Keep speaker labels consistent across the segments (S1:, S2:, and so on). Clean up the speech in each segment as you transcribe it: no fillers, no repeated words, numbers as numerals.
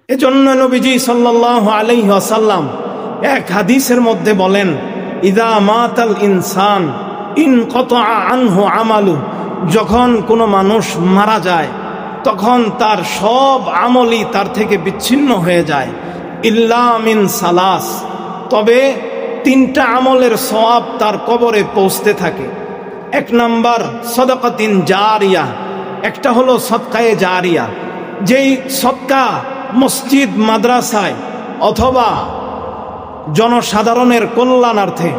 S1: এজন্য নবীজি সাল্লাল্লাহু আলাইহি ওয়াসাল্লাম এক হাদিসের মধ্যে বলেন, ইযা মাতাল ইনসান ইনকাতা আনহু আমালু, যখন কোনো মানুষ মারা যায় তখন তার সব আমলই তার থেকে বিচ্ছিন্ন হয়ে যায়, ইল্লা মিন সালাস, তবে তিনটা আমলের সওয়াব তার কবরে পৌঁছতে থাকে। এক নাম্বার সাদাকাতিন জারিয়া, একটা হলো সদকায়ে জারিয়া, যেই সদকা মসজিদ মাদ্রাসায় অথবা জনসাধারণের কল্যাণার্থে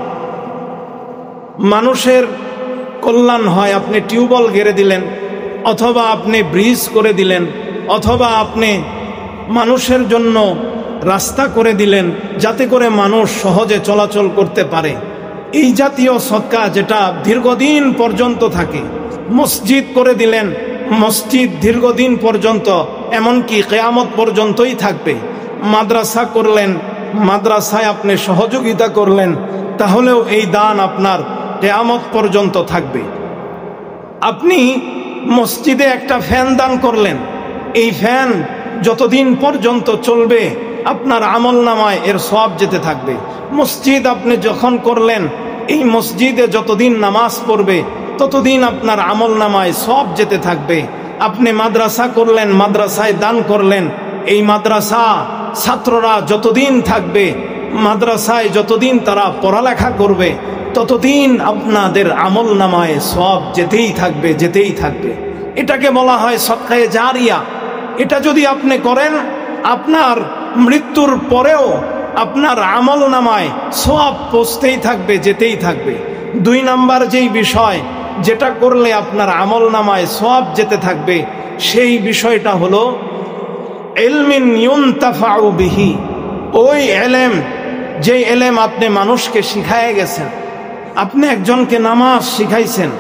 S1: মানুষের কল্যাণ হয়। আপনি টিউবওয়েল গেড়ে দিলেন, অথবা আপনি ব্রিজ করে দিলেন, অথবা আপনি মানুষের জন্য রাস্তা করে দিলেন যাতে করে মানুষ সহজে চলাচল করতে পারে। এই জাতীয় সদকা যেটা দীর্ঘদিন পর্যন্ত থাকে। মসজিদ করে দিলেন, মসজিদ দীর্ঘদিন পর্যন্ত, এমনকি কিয়ামত পর্যন্তই থাকবে। মাদ্রাসা করলেন, মাদ্রাসায় আপনি সহযোগিতা করলেন, তাহলেও এই দান আপনার কিয়ামত পর্যন্ত থাকবে। আপনি মসজিদে একটা ফ্যান দান করলেন, এই ফ্যান যতদিন পর্যন্ত চলবে আপনার আমলনামায় এর সওয়াব যেতে থাকবে। মসজিদ আপনি যখন করলেন, এই মসজিদে যতদিন নামাজ পড়বে ততদিন আপনার আমলনামায় সওয়াব যেতে থাকবে। আপনি মাদ্রাসা করলেন, মাদ্রাসায় দান করলেন, এই মাদ্রাসা ছাত্ররা যতদিন থাকবে, মাদ্রাসায় যতদিন তারা পড়ালেখা করবে ততদিন আপনাদের আমলনামায় সওয়াব যেতেই থাকবে, যেতেই থাকবে। এটাকে বলা হয় সদকায়ে জারিয়া। এটা যদি আপনি করেন, আপনার মৃত্যুর পরেও আপনার আমলনামায় সওয়াব পৌঁছতেই থাকবে, যেতেই থাকবে। দুই নাম্বার যেই বিষয় যেটা করলে আপনার আমলনামায় সওয়াব যেতে থাকবে, সেই বিষয়টা হলো ইলমিন ইউনতাফাউ বিহি, ওই এলেম, যেই এলেম আপনি মানুষকে শিখায়ে গেছেন। আপনি একজনকে নামাজ শিখাইছেন,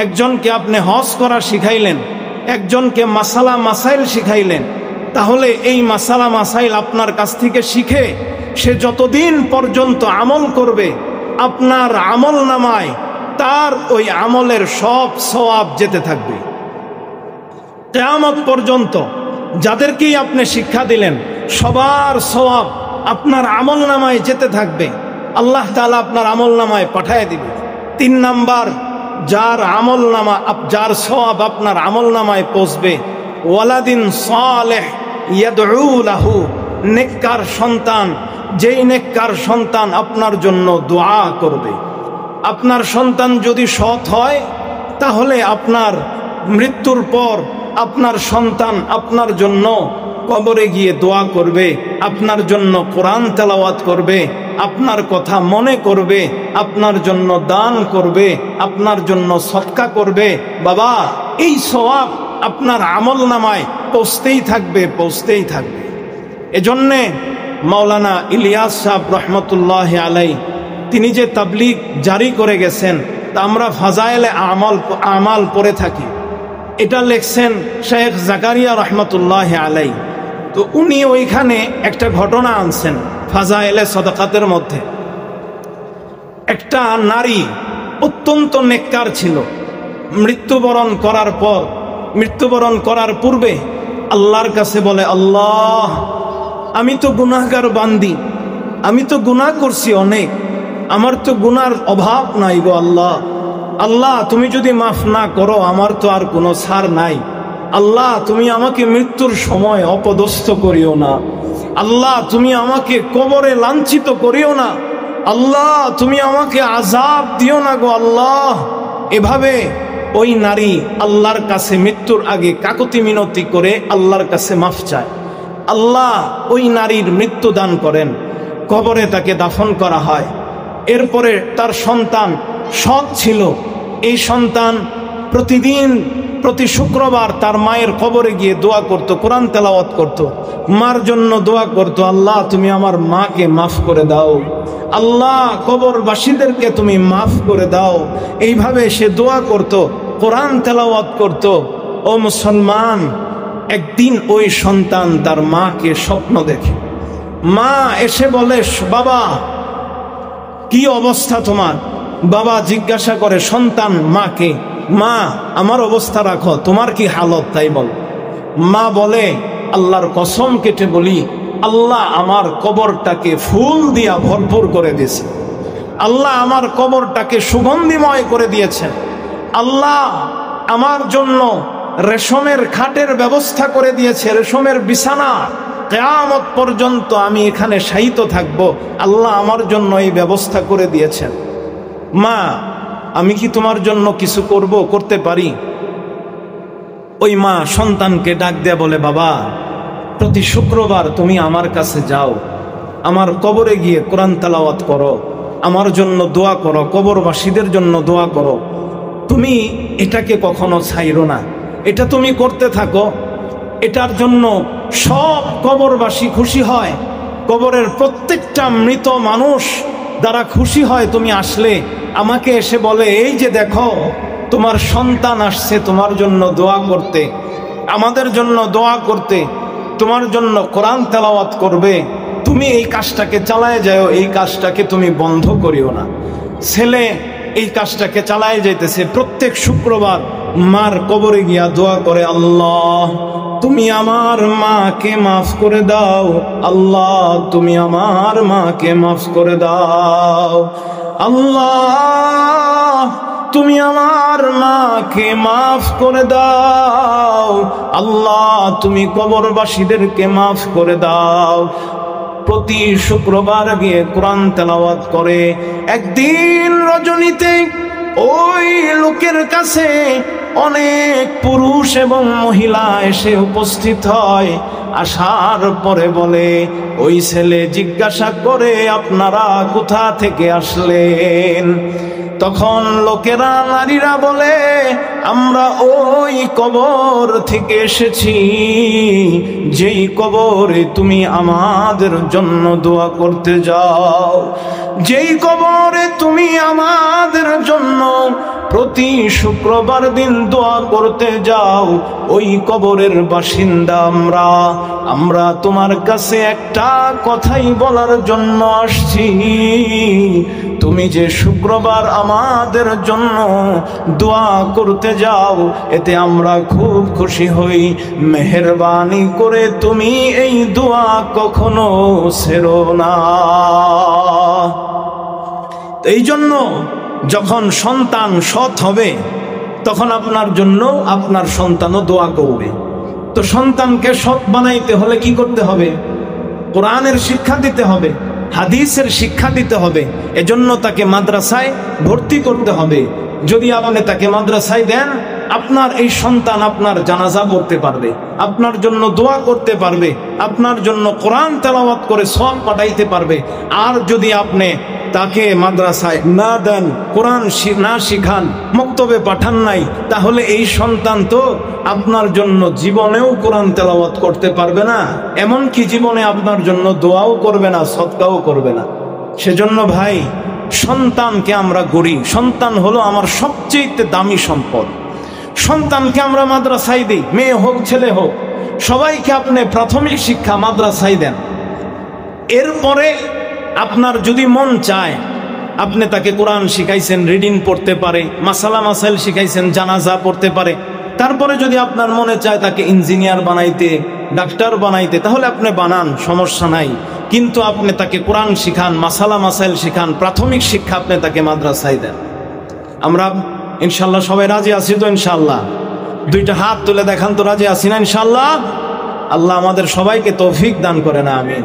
S1: একজনকে আপনি হজ করা শিখাইলেন, একজনকে মাসালা মাসাইল শিখাইলেন, তাহলে এই মাসালা মাসাইল আপনার কাছ থেকে শিখে সে যতদিন পর্যন্ত আমল করবে, আপনার আমলনামায় তার ওই আমলের সব সওয়াব যেতে থাকবে কিয়ামত পর্যন্ত। যাদেরকেই আপনি শিক্ষা দিলেন সবার সওয়াব আপনার আমলনামায় যেতে থাকবে, আল্লাহ তাআলা আপনার আমলনামায় পাঠিয়ে দিবে। তিন নাম্বার, যার আমলনামা, যার সওয়াব আপনার আমলনামায় পৌঁছবে, ওয়ালাদিন সালেহ ইয়াদউ লাহু, নেককার সন্তান, যেই নেককার সন্তান আপনার জন্য দোয়া করবে। আপনার সন্তান যদি সৎ হয় তাহলে আপনার মৃত্যুর পর আপনার সন্তান আপনার জন্য কবরে গিয়ে দোয়া করবে, আপনার জন্য কোরআন তেলাওয়াত করবে, আপনার কথা মনে করবে, আপনার জন্য দান করবে, আপনার জন্য সদকা করবে। বাবা, এই সওয়াব আপনার আমলনামায় পৌঁছতেই থাকবে, পৌঁছতেই থাকবে। এজন্যে মাওলানা ইলিয়াস সাহেব রহমতুল্লাহ আলাই তিনি যে তাবলীগ জারি করে গেছেন, তা আমরা ফাজায়েলে আমাল পড়ে থাকি। এটা লেখছেন শেখ জাকারিয়া রহমতুল্লাহ আলাই। তো উনি ওইখানে একটা ঘটনা আনছেন ফাজায়েলে সাদাকাতের মধ্যে। একটা নারী অত্যন্ত নেককার ছিল, মৃত্যুবরণ করার পূর্বে আল্লাহর কাছে বলে, আল্লাহ, আমি তো গুনাহগার বান্দি, আমি তো গুনাহ করছি অনেক, আমার তো গুনার অভাব নাই গো আল্লাহ। আল্লাহ, তুমি যদি মাফ না করো আমার তো আর কোনো ছাড় নাই। আল্লাহ, তুমি আমাকে মৃত্যুর সময় অপদস্থ করিও না। আল্লাহ, তুমি আমাকে কবরে লাঞ্ছিত করিও না। আল্লাহ, তুমি আমাকে আযাব দিও না গো আল্লাহ। এভাবে ওই নারী আল্লাহর কাছে মৃত্যুর আগে কাকুতি মিনতি করে আল্লাহর কাছে মাফ চায়। আল্লাহ ওই নারীর মৃত্যু দান করেন, কবরে তাকে দাফন করা হয়। এরপরে তার সন্তান সৎ ছিল, এই সন্তান প্রতি শুক্রবার তার মায়ের কবরে গিয়ে দোয়া করত, কোরআন তেলাওয়াত করত, মার জন্য দোয়া করত, আল্লাহ তুমি আমার মাকে মাফ করে দাও, আল্লাহ কবরবাসীদেরকে তুমি মাফ করে দাও। এইভাবে সে দোয়া করত, কোরআন তেলাওয়াত করত। ও মুসলমান, একদিন ওই সন্তান তার মাকে স্বপ্ন দেখে। মা এসে বলে, বাবা কি অবস্থা তোমার? বাবা জিজ্ঞাসা করে সন্তান মাকে, মা আমার অবস্থা রাখো, তোমার কি হালত তাই বল। মা বলে, আল্লাহর কসম কেটে বলি, আল্লাহ আমার কবরটাকে ফুল দিয়া ভরপুর করে দিয়েছে। আল্লাহ আমার কবরটাকে সুগন্ধিময় করে দিয়েছেন। আল্লাহ আমার জন্য রেশমের খাটের ব্যবস্থা করে দিয়েছে, রেশমের বিছানা। কিয়ামত পর্যন্ত আমি এখানে শায়িত থাকব, আল্লাহ আমার জন্য এই ব্যবস্থা করে দিয়েছেন। মা, আমি কি তোমার জন্য কিছু করতে পারি? ওই মা সন্তানকে ডাক দেয়া বলে, বাবা, প্রতি শুক্রবার তুমি আমার কাছে যাও, আমার কবরে গিয়ে কোরআন তেলাওয়াত করো, আমার জন্য দোয়া করো, কবরবাসীদের জন্য দোয়া করো। তুমি এটাকে কখনো ছাইরো না, এটা তুমি করতে থাকো। এটার জন্য সব কবরবাসী খুশি হয়, কবরের প্রত্যেকটা মৃত মানুষ দ্বারা খুশি হয়। তুমি আসলে আমাকে এসে বলে, এই যে দেখো তোমার সন্তান আসছে তোমার জন্য দোয়া করতে, আমাদের জন্য দোয়া করতে, তোমার জন্য কোরআন তেলাওয়াত করবে। তুমি এই কাজটাকে চালায় যাও, এই কাজটাকে তুমি বন্ধ করিও না। ছেলে এই কাজটাকে চালায় যাইতেছে, প্রত্যেক শুক্রবার মার কবরে গিয়া দোয়া করে, আল্লাহ তুমি আমার মাকে মাফ করে দাও, আল্লাহ তুমি আমার মাকে মাফ করে দাও, আল্লাহ তুমি আমার মাকে মাফ করে দাও, আল্লাহ তুমি কবরবাসীদেরকে মাফ করে দাও। প্রতি শুক্রবার গিয়ে কোরআন তেলাওয়াত করে। একদিন রজনীতে ওই লোকের কাছে অনেক পুরুষ এবং মহিলা এসে উপস্থিত হয়। আসার পরে বলে, ওই ছেলে জিজ্ঞাসা করে, আপনারা কোথা থেকে আসলেন? তখন লোকেরা, নারীরা বলে, আমরা ওই কবর থেকে এসেছি যেই কবরে তুমি আমাদের জন্য দোয়া করতে যাও, যেই কবরে তুমি আমাদের জন্য প্রতি শুক্রবার দিন দোয়া করতে যাও, ওই কবরের বাসিন্দা আমরা তোমার কাছে একটা কথাই বলার জন্য আসছি। তুমি যে শুক্রবার আমাদের জন্য দোয়া করতে যাও, এতে আমরা খুব খুশি হই। মেহেরবানি করে তুমি এই দোয়া কখনো ছেড়ো না। এই জন্য যখন সন্তান সৎ হবে, তখন আপনার জন্য আপনার সন্তানও দোয়া করবে। তো সন্তানকে সৎ বানাইতে হলে কি করতে হবে? কোরআনের শিক্ষা দিতে হবে, হাদিসের শিক্ষা দিতে হবে। এজন্য তাকে মাদ্রাসায় ভর্তি করতে হবে। যদি আপনি তাকে মাদ্রাসায় দেন, আপনার এই সন্তান আপনার জানাজা পড়তে পারবে, আপনার জন্য দোয়া করতে পারবে, আপনার জন্য কোরআন তেলাওয়াত করে সওয়াব পাঠাইতে পারবে। আর যদি আপনি তাকে মাদ্রাসায় না দেন, কোরআন না শিখান, মক্তবে পাঠান নাই, তাহলে এই সন্তান তো আপনার জন্য জীবনেও কোরআন তেলাওয়াত করতে পারবে না, এমনকি জীবনে আপনার জন্য দোয়াও করবে না, সদকাও করবে না। সেজন্য ভাই, সন্তানকে আমরা গড়ি। সন্তান হলো আমার সবচেয়ে দামি সম্পদ। সন্তানকে আমরা মাদ্রাসায় দিই, মেয়ে হোক ছেলে হোক, সবাইকে আপনি প্রাথমিক শিক্ষা মাদ্রাসায় দেন। এরপরে আপনার যদি মন চায়, আপনি তাকে কোরআন শিখাইছেন, রিডিং পড়তে পারে, মাসালা মাসাইল শিখাইছেন, জানাজা পড়তে পারে। তারপরে যদি আপনার মনে চায় তাকে ইঞ্জিনিয়ার বানাইতে, ডাক্তার বানাইতে, তাহলে আপনি বানান, সমস্যা নাই। কিন্তু আপনি তাকে কোরআন শিখান, মাসালা মাসাইল শিখান, প্রাথমিক শিক্ষা আপনি তাকে মাদ্রাসায় দেন। আমরা ইনশাল্লাহ সবাই রাজি আছি তো? ইনশাল্লাহ দুইটা হাত তুলে দেখান তো, রাজি আছি না ইনশাল্লাহ? আল্লাহ আমাদের সবাইকে তৌফিক দান করে না, আমিন।